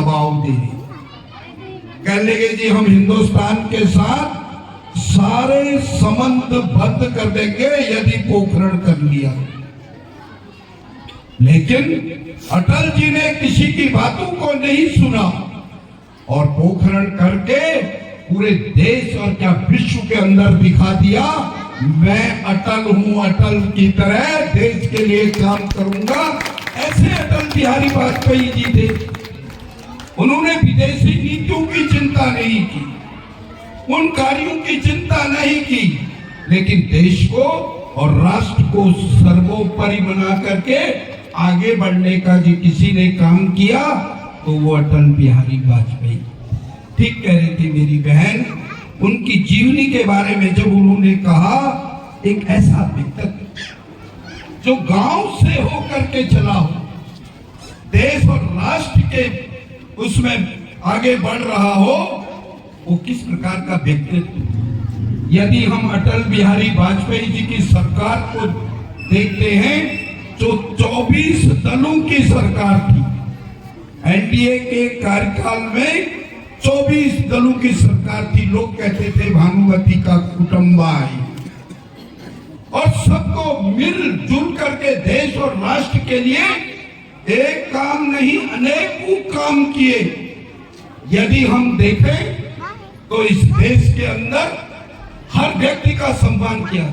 दबाव दे रही। कहने लगे जी हम हिंदुस्तान के साथ सारे संबंध बंद कर देंगे यदि पोखरण कर लिया। लेकिन अटल जी ने किसी की बातों को नहीं सुना और पोखरण करके पूरे देश और क्या विश्व के अंदर दिखा दिया, मैं अटल हूं, अटल की तरह देश के लिए काम करूंगा। ऐसे अटल बिहारी वाजपेयी जी थे। उन्होंने विदेशी नीतियों की चिंता नहीं की, उन कार्यों की चिंता नहीं की, लेकिन देश को और राष्ट्र को सर्वोपरि बना करके आगे बढ़ने का जो किसी ने काम किया तो वो अटल बिहारी वाजपेयी। ठीक कह रही थी मेरी बहन, उनकी जीवनी के बारे में जब उन्होंने कहा, एक ऐसा व्यक्तित्व जो गांव से होकर के चला हो, देश और राष्ट्र के उसमें आगे बढ़ रहा हो, वो किस प्रकार का व्यक्तित्व। यदि हम अटल बिहारी वाजपेयी जी की सरकार को देखते हैं, जो 24 दलों की सरकार थी, एनडीए के कार्यकाल में 24 दलों की सरकार थी। लोग कहते थे भानुमति का कुटुंबाई, और सबको मिलजुल करके देश और राष्ट्र के लिए एक काम नहीं अनेकों काम किए। यदि हम देखें तो इस देश के अंदर हर व्यक्ति का सम्मान किया।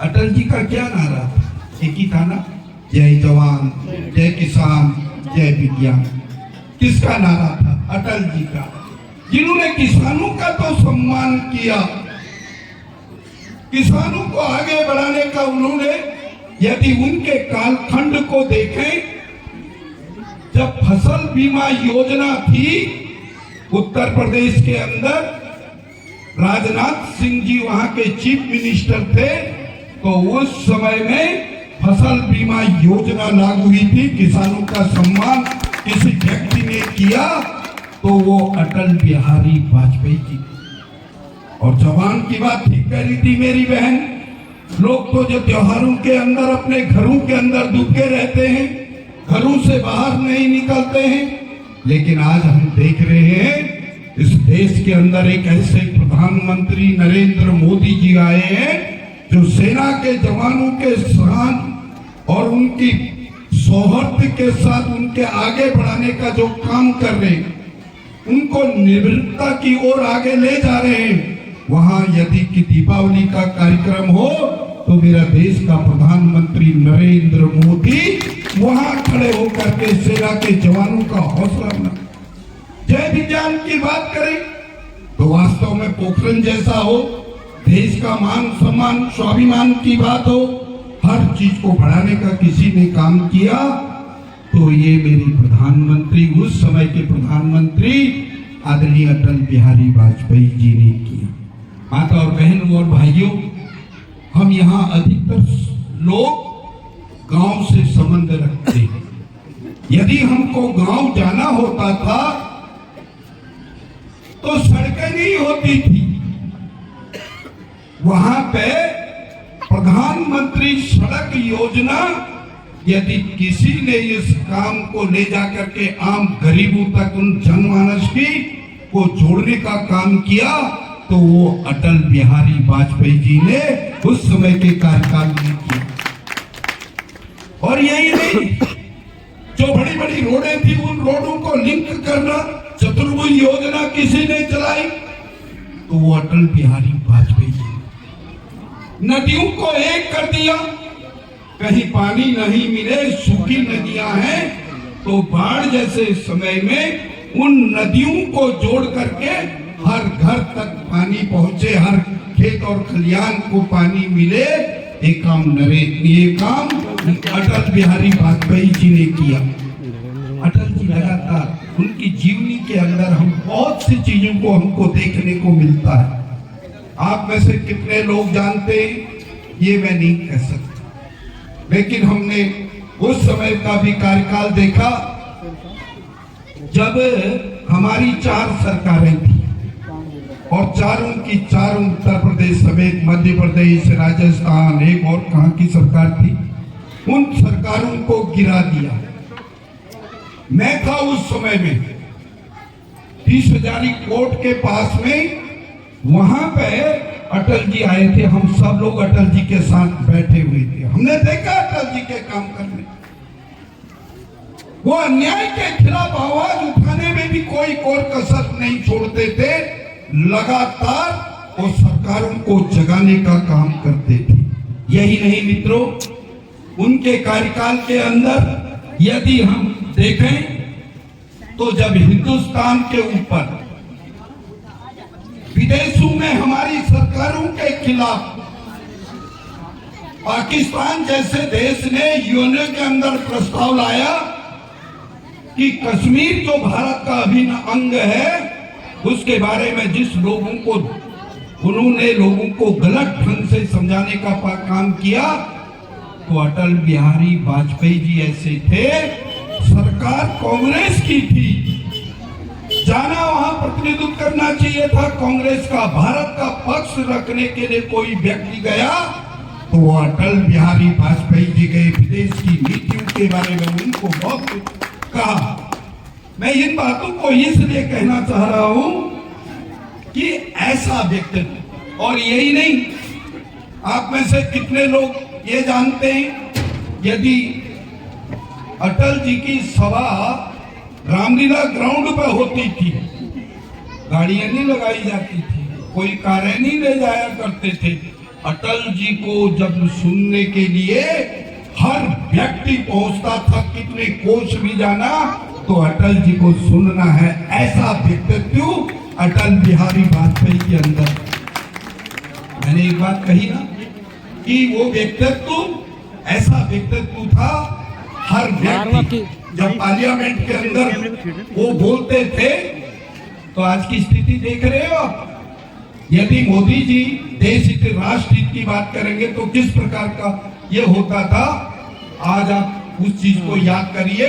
अटल जी का क्या नारा था? एक ही था ना, जय जवान, जय किसान, जय विज्ञान। किसका नारा था? अटल जी का, जिन्होंने किसानों का तो सम्मान किया, किसानों को आगे बढ़ाने का उन्होंने। यदि उनके कालखंड को देखें, जब फसल बीमा योजना थी उत्तर प्रदेश के अंदर, राजनाथ सिंह जी वहां के चीफ मिनिस्टर थे, तो उस समय में फसल बीमा योजना लागू हुई थी। किसानों का सम्मान किसी व्यक्ति ने किया तो वो अटल बिहारी वाजपेयी जी। और जवान की बात ठीक कह रही थी मेरी बहन, लोग तो जो त्योहारों के अंदर अपने घरों के अंदर डूबे रहते हैं, घरों से बाहर नहीं निकलते हैं, लेकिन आज हम देख रहे हैं इस देश के अंदर एक ऐसे प्रधानमंत्री नरेंद्र मोदी जी आए हैं जो सेना के जवानों के साथ और उनकी सौहार्द के साथ उनके आगे बढ़ाने का जो काम कर रहे हैं, उनको निर्भीकता की ओर आगे ले जा रहे हैं। वहां यदि कि दीपावली का कार्यक्रम हो तो मेरा देश का प्रधानमंत्री नरेंद्र मोदी वहां खड़े होकर के सेना के जवानों का हौसला बना। जय विज्ञान की बात करें तो वास्तव में पोखरण जैसा हो, देश का मान सम्मान स्वाभिमान की बात हो, हर चीज को बढ़ाने का किसी ने काम किया तो ये मेरी प्रधानमंत्री, उस समय के प्रधानमंत्री आदरणीय अटल बिहारी वाजपेयी जी ने किया। माता और बहनों और भाइयों, हम यहाँ अधिकतर लोग गांव से संबंध रखते हैं। यदि हमको गांव जाना होता था तो सड़कें नहीं होती थी। वहां पे प्रधानमंत्री सड़क योजना, यदि किसी ने इस काम को ले जाकर के आम गरीबों तक उन जनमानस की को जोड़ने का काम किया तो वो अटल बिहारी वाजपेयी जी ने उस समय के कार्यकाल में किया। और यही नहीं, जो बड़ी बड़ी रोडें थी उन रोडों को लिंक करना, चतुर्भुज योजना किसी ने चलाई तो वो अटल बिहारी वाजपेयी जी। नदियों को एक कर दिया, कहीं पानी नहीं मिले, सूखी नदियां हैं तो बाढ़ जैसे समय में उन नदियों को जोड़ करके हर घर तक पानी पहुंचे, हर खेत और खलियान को पानी मिले। एक काम अटल बिहारी वाजपेयी जी ने किया। अटल जी लगातार उनकी जीवनी के अंदर हम बहुत सी चीजों को हमको देखने को मिलता है। आप में से कितने लोग जानते हैं ये मैं नहीं कह सकता, लेकिन हमने उस समय का भी कार्यकाल देखा जब हमारी 4 सरकारें थी और चारों की चारों उत्तर प्रदेश समेत मध्य प्रदेश, राजस्थान, एक और कहां की सरकार थी, उन सरकारों को गिरा दिया। मैं था उस समय में 20 हजारी कोर्ट के पास में, वहां पे अटल जी आए थे। हम सब लोग अटल जी के साथ बैठे हुए थे, हमने देखा अटल जी के काम करने। वो अन्याय के खिलाफ आवाज उठाने में भी कोई कसर नहीं छोड़ते थे। लगातार वो सरकारों को जगाने का काम करते थे। यही नहीं मित्रों, उनके कार्यकाल के अंदर यदि हम देखें तो जब हिंदुस्तान के ऊपर विदेशों में हमारी सरकारों के खिलाफ पाकिस्तान जैसे देश ने यूएनओ के अंदर प्रस्ताव लाया कि कश्मीर जो भारत का अभिन्न अंग है, उसके बारे में जिस लोगों को उन्होंने लोगों को गलत ढंग से समझाने का काम किया, तो अटल बिहारी वाजपेयी जी ऐसे थे। सरकार कांग्रेस की थी, जाना वहां प्रतिनिधित्व करना चाहिए था कांग्रेस का। भारत का पक्ष रखने के लिए कोई व्यक्ति गया तो वो अटल बिहारी वाजपेयी जी गए। विदेश की नीतियों के बारे में उनको बहुत कहा। मैं इन बातों को इसलिए कहना चाह रहा हूं कि ऐसा व्यक्तित्व, और यही नहीं, आप में से कितने लोग ये जानते हैं, यदि अटल जी की सभा रामलीला ग्राउंड पर होती थी, गाड़ियां नहीं लगाई जाती थी, कोई कारें नहीं ले जाया करते थे। अटल जी को जब सुनने के लिए हर व्यक्ति पहुंचता था, कितने कोस भी जाना तो अटल जी को सुनना है। ऐसा व्यक्तित्व अटल बिहारी वाजपेयी के अंदर। मैंने एक बात कही ना कि वो व्यक्तित्व ऐसा व्यक्तित्व था, हर व्यक्ति जब पार्लियामेंट के अंदर वो बोलते थे तो आज की स्थिति देख रहे हो आप। यदि मोदी जी देश हित राष्ट्र हित की बात करेंगे तो किस प्रकार का ये होता था। आज आप उस चीज को याद करिए,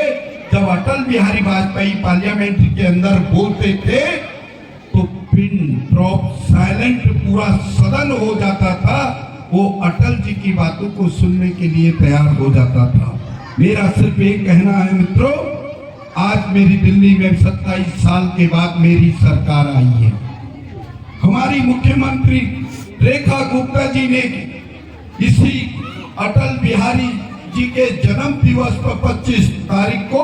जब अटल बिहारी वाजपेयी पार्लियामेंट के अंदर बोलते थे तो पिन ड्रॉप साइलेंट पूरा सदन हो जाता था। वो अटल जी की बातों को सुनने के लिए तैयार हो जाता था। मेरा सिर्फ एक कहना है मित्रों, आज मेरी दिल्ली में 27 साल के बाद मेरी सरकार आई है। हमारी मुख्यमंत्री रेखा गुप्ता जी ने इसी अटल बिहारी जी के जन्म दिवस पर 25 तारीख को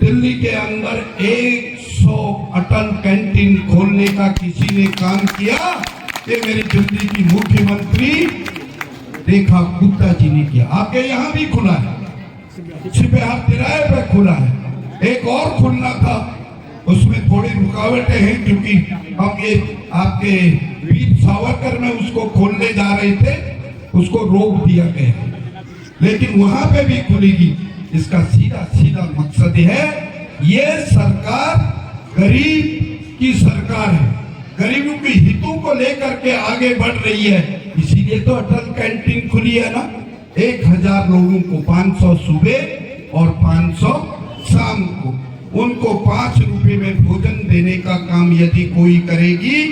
दिल्ली के अंदर 100 अटल कैंटीन खोलने का किसी ने काम किया। ये मेरी दिल्ली की मुख्यमंत्री रेखा गुप्ता जी ने किया। आपके यहाँ भी खुला है, छिपे हाथ तिराहे पे खुला है, एक और खुलना था, उसमें थोड़ी रुकावटें हैं क्योंकि हम ये आपके वीर सावरकर में उसको खोलने जा रहे थे, उसको रोक दिया गया, लेकिन वहां पे भी खुलेगी। इसका सीधा सीधा मकसद है, ये सरकार गरीब की सरकार है, गरीबों के हितों को लेकर के आगे बढ़ रही है। इसीलिए तो अटल कैंटीन खुली है ना। 1000 लोगों को 500 सुबह और 500 शाम को, उनको 5 रुपए में भोजन देने का काम यदि कोई करेगी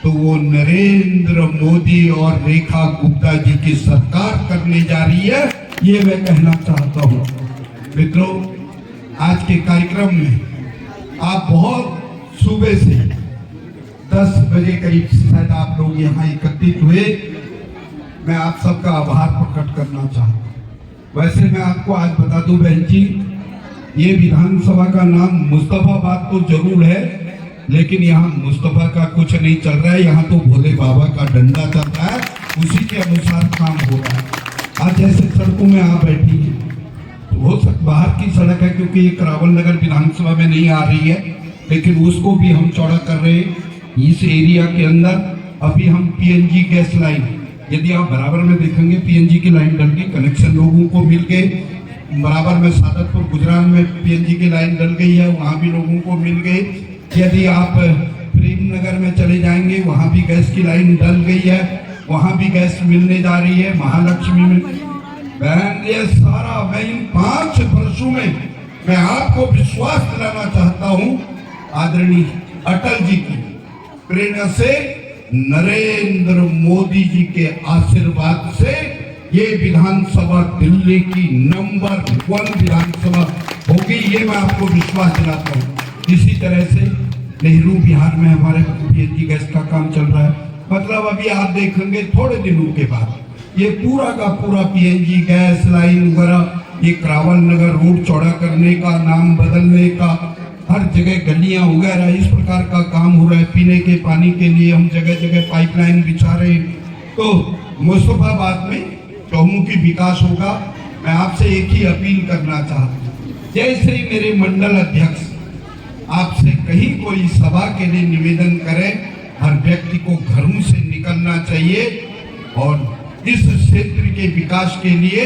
तो वो नरेंद्र मोदी और रेखा गुप्ता जी की सरकार करने जा रही है। ये मैं कहना चाहता हूँ मित्रों। आज के कार्यक्रम में आप बहुत सुबह से 10 बजे करीब शायद आप लोग यहाँ एकत्रित हुए। मैं आप सबका आभार प्रकट करना चाहता हूँ। वैसे मैं आपको आज बता दूं बहन जी, ये विधानसभा का नाम मुस्तफाबाद तो जरूर है, लेकिन यहाँ मुस्तफा का कुछ नहीं चल रहा है, यहाँ तो भोले बाबा का डंडा चल रहा है, उसी के अनुसार काम हो रहा है। आज जैसे सड़कों में आ बैठी है, तो हो सकता बाहर की सड़क है क्योंकि ये करावल नगर विधानसभा में नहीं आ रही है, लेकिन उसको भी हम चौड़ा कर रहे हैं। इस एरिया के अंदर अभी हम पीएनजी गैस लाइन, यदि आप बराबर में देखेंगे पीएनजी की लाइन डल गई, कनेक्शन लोगों को मिल गए। बराबर में सादतपुर गुजरात में पीएनजी की लाइन डल गई है, वहाँ भी लोगों को मिल गई। यदि आप प्रेम नगर में चले जाएंगे, वहाँ भी गैस की लाइन डल गई है, वहाँ भी गैस मिलने जा रही है। महालक्ष्मी में बहन, ये सारा मैं इन 5 वर्षों में मैं आपको विश्वास दिलाना चाहता हूँ, आदरणीय अटल जी की प्रेरणा से, नरेंद्र मोदी जी के आशीर्वाद से ये विधानसभा दिल्ली की नंबर 1 विधानसभा होगी। ये मैं आपको विश्वास दिलाता हूँ। इसी तरह से नेहरू बिहार में हमारे पीएनजी गैस का काम चल रहा है। मतलब अभी आप देखेंगे थोड़े दिनों के बाद ये पूरा का पूरा पीएनजी गैस लाइन वगैरह, ये करावल नगर रोड चौड़ा करने का, नाम बदलने का, हर जगह गलियां वगैरह इस प्रकार का काम हो रहा है। पीने के पानी के लिए हम जगह जगह पाइपलाइन बिछा रहे हैं। तो मुस्तफाबाद में चौमुखी विकास होगा। मैं आपसे एक ही अपील करना चाहता हूँ, जैसे ही मेरे मंडल अध्यक्ष आपसे कहीं कोई सभा के लिए निवेदन करे, हर व्यक्ति को घरों से निकलना चाहिए और इस क्षेत्र के विकास के लिए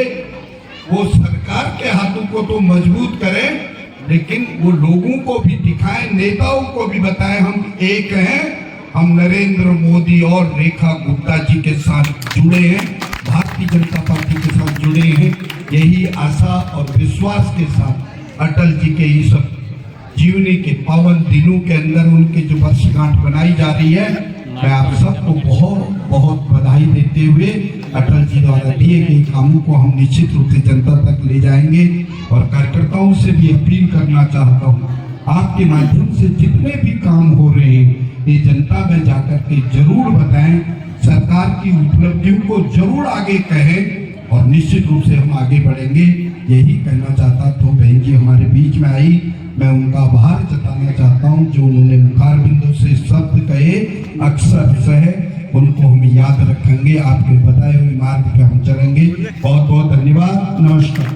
वो सरकार के हाथों को तो मजबूत करें, लेकिन वो लोगों को भी दिखाएं, नेताओं को भी बताएं हम एक हैं, हम नरेंद्र मोदी और रेखा गुप्ता जी के साथ जुड़े हैं, भारतीय जनता पार्टी के साथ जुड़े हैं। यही आशा और विश्वास के साथ अटल जी के इस जीवनी के पावन दिनों के अंदर उनके जो वर्षगांठ बनाई जा रही है, मैं आप सबको बहुत बहुत बधाई देते हुए अटल जी द्वारा दिए गए कामों को हम निश्चित रूप से जनता तक ले जाएंगे। और कार्यकर्ताओं से भी अपील करना चाहता हूँ, आपके माध्यम से जितने भी काम हो रहे हैं ये जनता में जाकर के जरूर बताएं, सरकार की उपलब्धियों को जरूर आगे कहें और निश्चित रूप से हम आगे बढ़ेंगे। यही कहना चाहता। तो बहन जी हमारे बीच में आई, मैं उनका आभार जताना चाहता हूं, जो उन्होंने मुखार बिंदु से शब्द कहे अक्सर सहे, उनको हम याद रखेंगे, आपके बताए हुए मार्ग पे हम चलेंगे। बहुत बहुत धन्यवाद, नमस्कार।